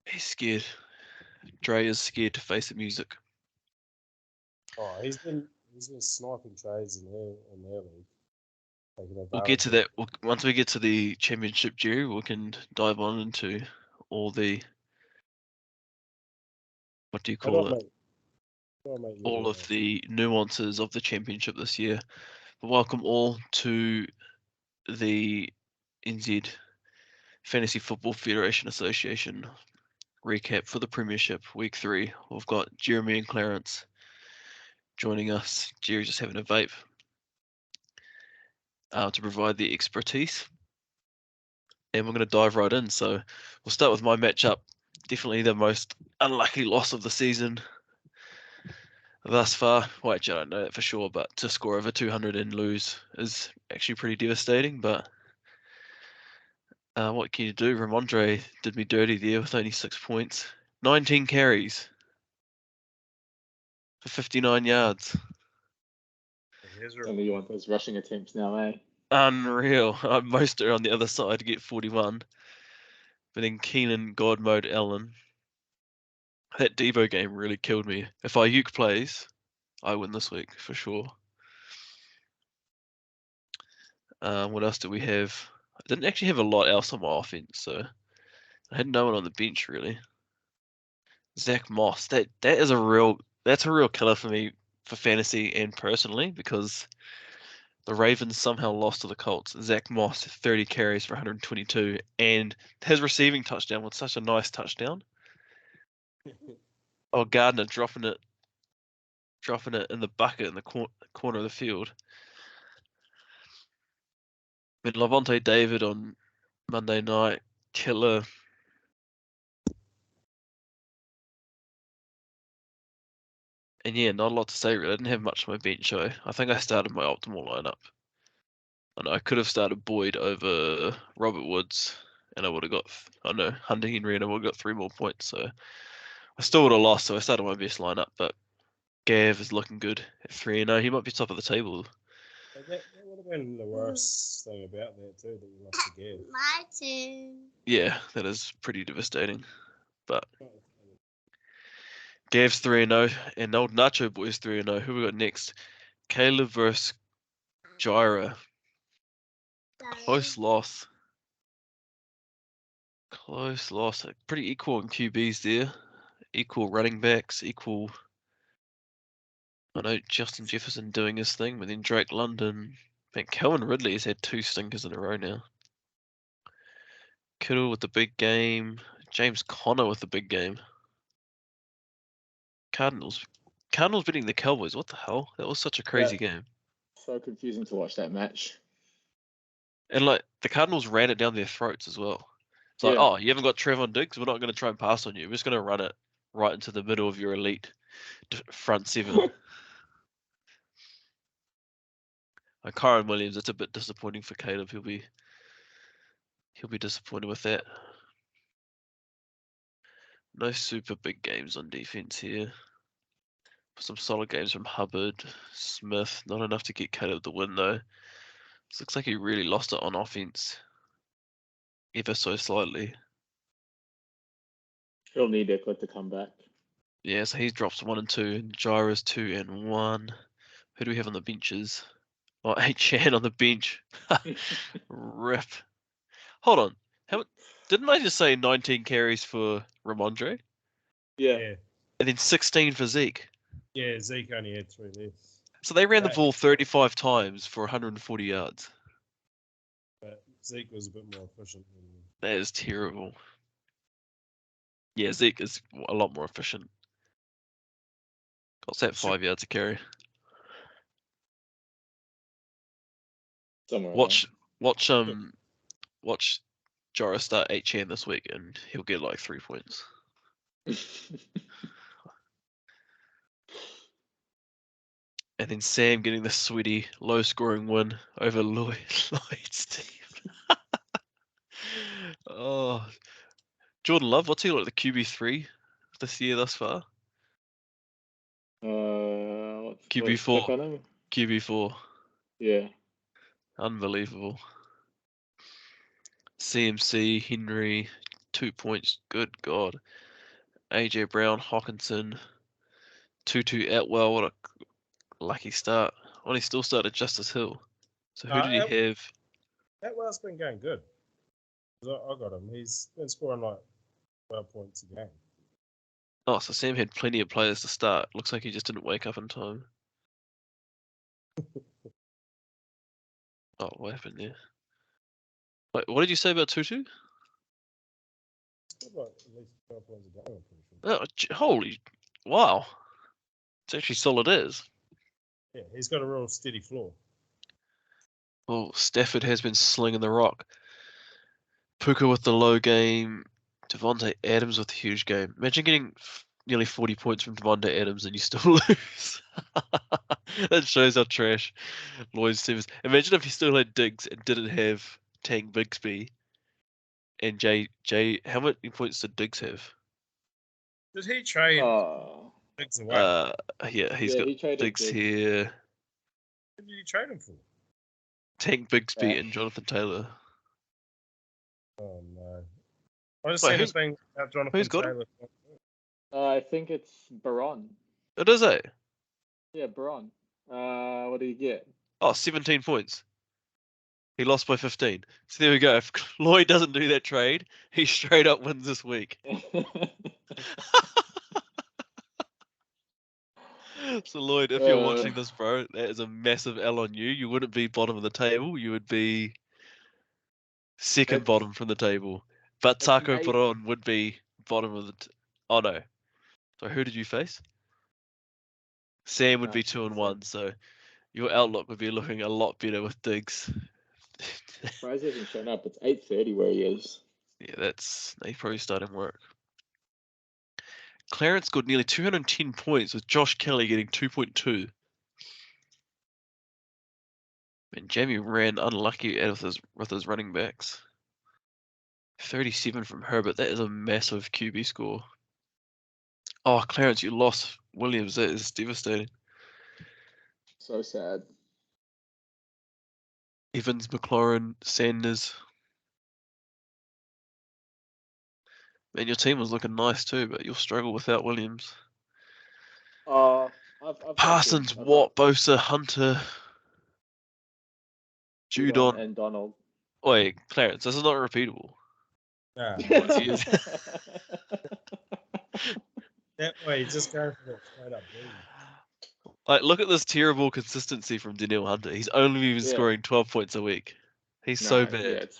He's scared. Dre is scared to face the music. Oh, he's been sniping trades in their league. We'll get to that. Once we get to the championship, Jerry, we can dive on into all the, what do you call it? All of the nuances of the championship this year. But welcome all to the NZ Fantasy Football Federation Association recap for the Premiership Week 3. We've got Jeremy and Clarence joining us. Jerry's just having a vape to provide the expertise. And we're going to dive right in. So we'll start with my matchup. Definitely the most unlucky loss of the season thus far. Well, actually, I don't know that for sure, but to score over 200 and lose is actually pretty devastating. But what can you do? Ramondre did me dirty there with only 6 points. 19 carries for 59 yards. Only you want those rushing attempts now, eh? Unreal. Most are on the other side to get 41. But then Keenan, God Mode, Allen. That Devo game really killed me. If Ayuk plays, I win this week for sure. What else do we have? I didn't actually have a lot else on my offense, so I had no one on the bench really. Zach Moss, that's a real killer for me for fantasy and personally because the Ravens somehow lost to the Colts. Zach Moss 30 carries for 122 and his receiving touchdown was such a nice touchdown. Oh, Gardner dropping it in the bucket in the corner of the field. But Lavonte David on Monday night, killer. And yeah, not a lot to say really. I didn't have much on my bench though. I think I started my optimal lineup. I know I could have started Boyd over Robert Woods, and I would have got, Hunter Henry, and I would have got 3 more points. So I still would have lost. So I started my best lineup, but Gav is looking good at 3-0. He might be top of the table. That would have been the worst thing about that too, that you lost to Gav. My turn. Yeah, that is pretty devastating. But Gav's 3-0, and old Nacho Boy's 3-0. Who we got next? Caleb versus Gyra. Close loss. Pretty equal in QBs there. Equal running backs, equal. I know Justin Jefferson doing his thing, but then Drake London. Man, Calvin Ridley has had 2 stinkers in a row now. Kittle with the big game. James Conner with the big game. Cardinals beating the Cowboys. What the hell? That was such a crazy game. So confusing to watch that match. And like the Cardinals ran it down their throats as well. It's like, oh, you haven't got Trevon Diggs. We're not going to try and pass on you. We're just going to run it right into the middle of your elite front 7. Like Kyron Williams, it's a bit disappointing for Caleb. He'll be disappointed with that. No super big games on defense here. Some solid games from Hubbard, Smith. Not enough to get Caleb the win though. This looks like he really lost it on offense. Ever so slightly. He'll need Eckler to come back. Yeah, so he drops 1 and 2, and Gyra's 2 and 1. Who do we have on the benches? Oh, Chan on the bench. Rip. Hold on. Didn't I just say 19 carries for Ramondre? Yeah. And then 16 for Zeke. Yeah, Zeke only had 3 less. So they ran the ball 35 times for 140 yards. But Zeke was a bit more efficient. That is terrible. Yeah, Zeke is a lot more efficient. Got that 5 yards a carry. Watch Joris start HN this week and he'll get like 3 points. And then Sam getting the sweaty, low-scoring win over Lloyd Steve. Oh, Jordan Love, what's he like the QB3 this year thus far? QB4. QB4. Yeah. Unbelievable. CMC, Henry, 2 points. Good God. AJ Brown, Hawkinson, Tutu Atwell. What a lucky start. Well, he still started Justice Hill. So who did he have? Atwell's been going good. I got him. He's been scoring like 12 points a game. Oh, so Sam had plenty of players to start. Looks like he just didn't wake up in time. Oh, what happened there? Wait, what did you say about Tutu? He's got like at least 12 points a game, I'm pretty sure. Oh, holy, wow. It's actually solid as. Yeah, he's got a real steady floor. Well, Stafford has been slinging the rock. Puka with the low game. Devontae Adams with the huge game. Imagine getting nearly 40 points from Devontae Adams and you still lose. That shows how trash Lloyd's team is. Imagine if he still had Diggs and didn't have Tank Bigsby and Jay. How many points did Diggs have? Did he trade Diggs away? Yeah, he's Yeah, got he traded Diggs Diggs. here. What did he trade him for? Tank Bigsby and Trash. Jonathan Taylor. Oh no! I just Wait, seen a who's- thing about Jonathan who's got him? Taylor. I think it's Baron. It is it? Yeah, Baron. What do you get? Oh, 17 points. He lost by 15. So there we go. If Lloyd doesn't do that trade, he straight up wins this week. So Lloyd, if you're watching this, bro, that is a massive L on you. You wouldn't be bottom of the table. You would be second It's- bottom from the table. But it's Taco amazing. Peron would be bottom of the. Oh no. So who did you face? Sam would be 2-1. So your outlook would be looking a lot better with Diggs. Surprised he hasn't shown up. It's 8:30 where he is. Yeah, he's probably starting work. Clarence scored nearly 210 points with Josh Kelly getting 2.2. And Jamie ran unlucky out with his running backs. 37 from Herbert. That is a massive QB score. Oh, Clarence, you lost Williams. That is devastating. So sad. Evans, McLaurin, Sanders. Man, your team was looking nice too, but you'll struggle without Williams. I've got Parsons, him. I've Watt, got Bosa, Hunter, Judon Judon. and Donald. Wait, Clarence, this is not repeatable. Nah, Jeez. that way he's just going for that straight up boom. Like, look at this terrible consistency from Danielle Hunter. He's only been Yeah. scoring 12 points a week. He's so bad. Yeah, it's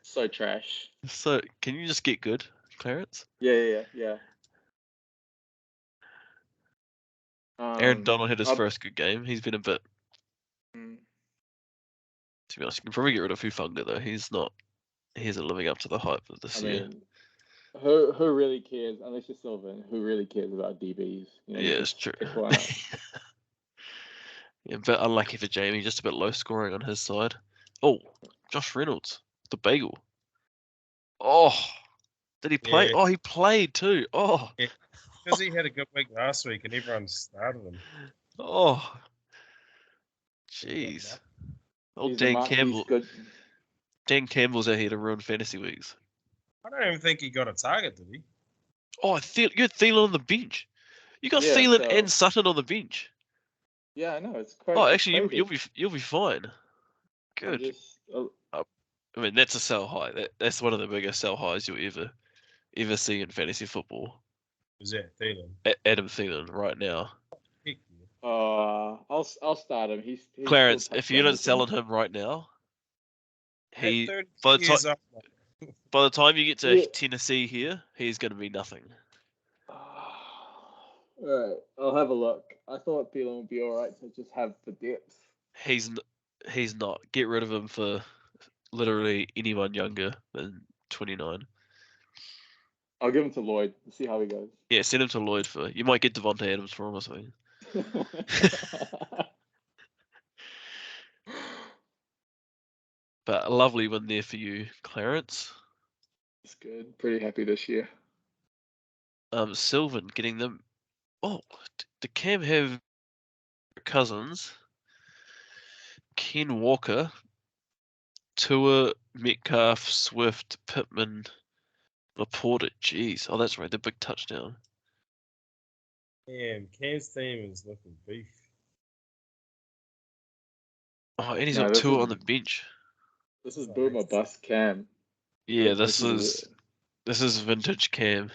so trash. So, can you just get good, Clarence? Yeah. Aaron Donald had his I've- first good game. He's been a bit, Mm. to be honest, you can probably get rid of Fufanga though. He isn't living up to the hype of this I year. mean, who really cares? Unless you're Sylvan, who really cares about DBs? You know, Yeah, you it's just true. pick one up. Yeah, a bit unlucky for Jamie, just a bit low scoring on his side. Oh, Josh Reynolds, the bagel. Oh, did he play? Yeah. Oh, he played too. Oh, Because he had a good week last week and everyone started him. oh, jeez. Oh, He's Dan Campbell. good. Dan Campbell's out here to ruin fantasy weeks. I don't even think he got a target, did he? Oh, you had Thielen on the bench. You got Yeah, Thielen so- and Sutton on the bench. Yeah, I know. It's quite. Oh, it's actually, crazy. you'll be fine. I'm Good. just- I mean, that's a sell high. That's one of the biggest sell highs you'll ever see in fantasy football. Was that Thielen? Adam Thielen right now. Heck yeah. I'll start him. He's Clarence, still if you're not touchdown selling him right now, At he 32 by the years time old, by the time you get to Yeah. Tennessee here, he's going to be nothing. Alright, I'll have a look. I thought Thielen would be alright to just have the depth. He's not. Get rid of him for literally anyone younger than 29. I'll give him to Lloyd. We'll see how he goes. Yeah, send him to Lloyd for. You might get Devontae Adams for him or something. But a lovely win there for you, Clarence. It's good. Pretty happy this year. Sylvan getting them. Oh, did Cam have Cousins? Ken Walker, Tua, Metcalf, Swift, Pittman, Laporta, jeez. Oh, that's right, the big touchdown. Damn, Cam's team is looking beef. Oh, and he's No, got this two is- on the bench. This is Oh, boom or that's- bust Cam. Yeah, Like, this is vintage Cam.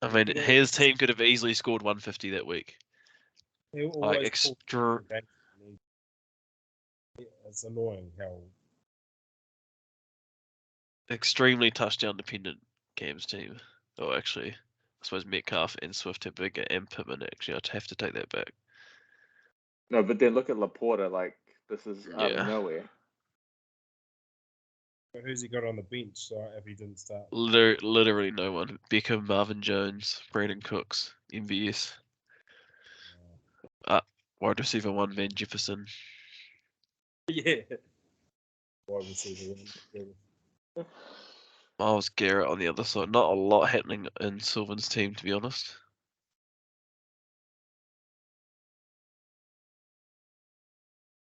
I mean, You know, his team could have easily scored 150 that week. he Like always pulls the bench. It's annoying how extremely touchdown dependent Cam's team. Oh, actually, I suppose Metcalf and Swift have bigger, and Pittman. Actually, I'd have to take that back. No, but then look at Laporta. Like, this is out Yeah. of nowhere. who's he got on the bench. So if he didn't start, Literally no one. Beckham, Marvin Jones, Brandon Cooks, MVS. Wide receiver 1, Van Jefferson. yeah, wide receiver. Miles Garrett on the other side. Not a lot happening in Sylvan's team, to be honest.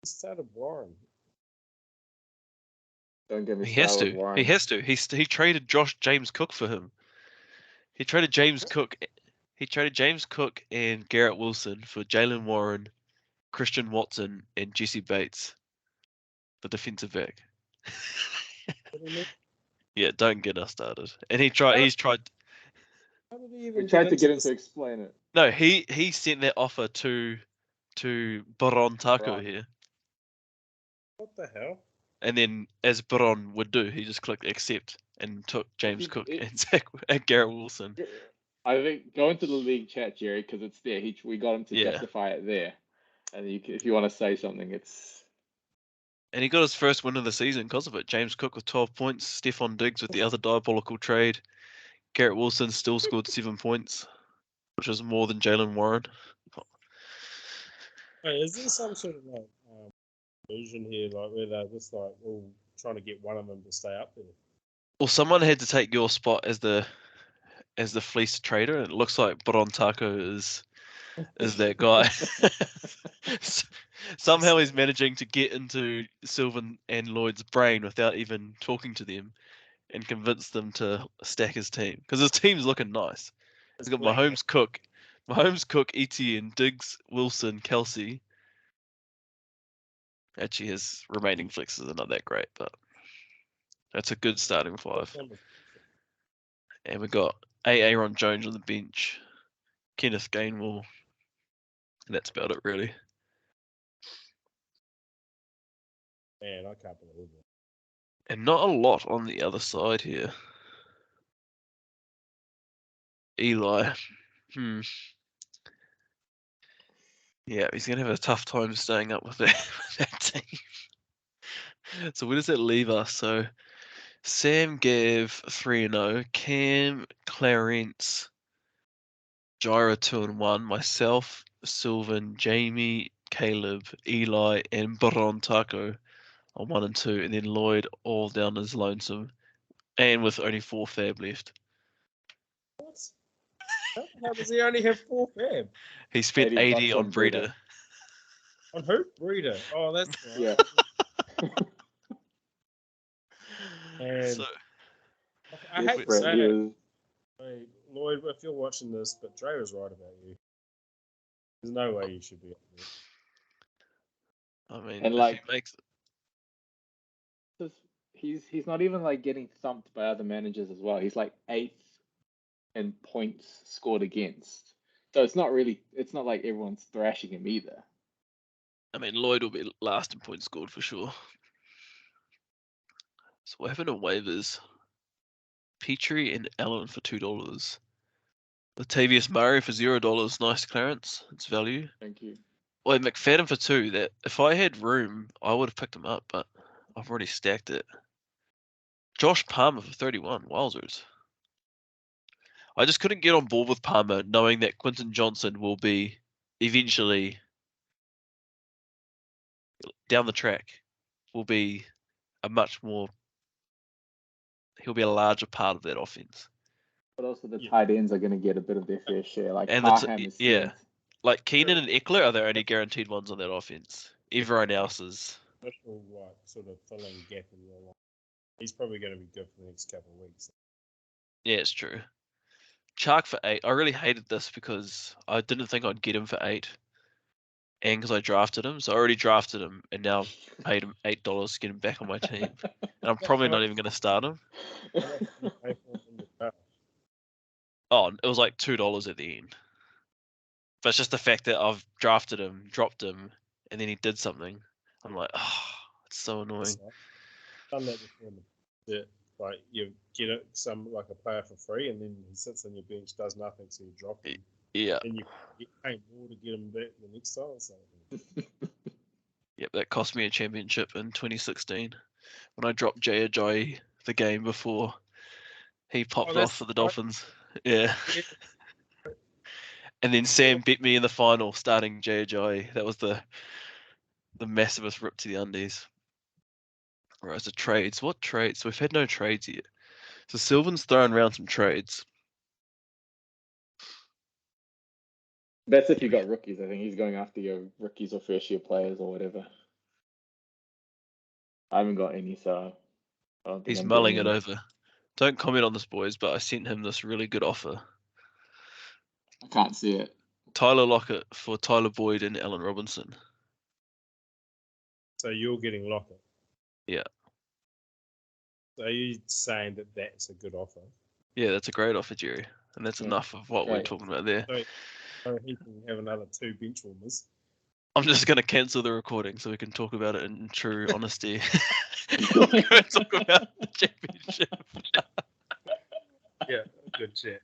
He started Warren. Don't get me He has started to. with Warren. He has to. He traded James Cook for him. He traded James Cook. He traded James Cook and Garrett Wilson for Jalen Warren, Christian Watson, and Jesse Bates, the defensive back. What do you mean? Yeah, don't get us started. And He's tried. How did he even We tried to get him this? to explain it. No, he sent that offer to Baron Taco Baron. here. What the hell? And then, as Baron would do, he just clicked accept and took James Cook it- and Garrett Wilson. I think go into the league chat, Jerry, because it's there. We got him to Yeah. justify it there. And if you want to say something, it's And he got his first win of the season because of it. James Cook with 12 points, Stephon Diggs with the other diabolical trade. Garrett Wilson still scored 7 points, which is more than Jalen Warren. Wait, is there some sort of like illusion here, like where they're just like all trying to get one of them to stay up there? Well, someone had to take your spot as the fleece trader, and it looks like Baron Taco is that guy. Somehow he's managing to get into Sylvan and Lloyd's brain without even talking to them and convince them to stack his team. Because his team's looking nice. He's got Mahomes, Cook, Etienne, Diggs, Wilson, Kelsey. Actually, his remaining flexes are not that great, but that's a good starting five. And we got Aaron Jones on the bench, Kenneth Gainwell, and that's about it, really. Man, I can't believe it. And not a lot on the other side here. Eli. Yeah, he's going to have a tough time staying up with that team. So where does that leave us? So Sam gave 3-0, Cam, Clarence, Gyra 2-1, myself, Sylvan, Jamie, Caleb, Eli, and Baron Taco on 1 and 2, and then Lloyd all down as lonesome, and with only 4 fab left. What? How does he only have 4 fab? He spent 80 on Breeder. On who? Breeder. Oh, that's right. yeah. And So, I Yes, hate to Brett, say he it, was- hey, Lloyd, if you're watching this, but Dre was right about you. There's no way you should be up there. I mean, And, if like, he makes... he's not even like getting thumped by other managers as well. He's like 8th in points scored against. So it's not like everyone's thrashing him either. I mean, Lloyd will be last in points scored for sure. So what happened to waivers? Petrie and Allen for $2. Latavius Murray for $0. Nice clearance. It's value. Thank you. Wait, McFadden for 2. That if I had room, I would have picked him up, but I've already stacked it. Josh Palmer for 31. Wowzers. I just couldn't get on board with Palmer, knowing that Quinton Johnson will be eventually down the track. Will be a much more. He'll be a larger part of that offense. But also the Yeah. tight ends are going to get a bit of their fair share. Like And Parham is yeah. 10th. Like Keenan and Eckler are the only guaranteed ones on that offense. Everyone else is. Little, like, sort of filling gap in your life. He's probably going to be good for the next couple of weeks. Yeah, it's true. Chark for 8. I really hated this because I didn't think I'd get him for 8. And because I drafted him. So I already drafted him and now paid him $8 to get him back on my team. And I'm probably not even going to start him. How much did you pay for him in the draft? Oh, it was like $2 at the end. But it's just the fact that I've drafted him, dropped him, and then he did something. I'm like, oh, it's so annoying. I've done that before in the bit. Like you get like a player for free, and then he sits on your bench, does nothing, so you drop him. Yeah. And you pay more to get him back the next time or something. Yep, that cost me a championship in 2016 when I dropped Jay Ajayi the game before he popped off for the Dolphins. Yeah. And then Sam beat me in the final starting Jay Ajayi. That was the massivest rip to the undies. Whereas the trades, what trades? We've had no trades yet. So Sylvan's throwing around some trades. That's if you got rookies. I think he's going after your rookies or first year players or whatever. I haven't got any, so I don't think He's I'm mulling doing it any. over. Don't comment on this, boys, but I sent him this really good offer. I can't see it. Tyler Lockett for Tyler Boyd and Allen Robinson. So you're getting Lockett. Yeah. So are you saying that that's a good offer? Yeah, that's a great offer, Jerry. And that's Yeah, enough of what we're great. talking about there. So he can have another 2 bench warmers. I'm just going to cancel the recording so we can talk about it in true honesty. We'll go and talk about the championship. Yeah, good chat.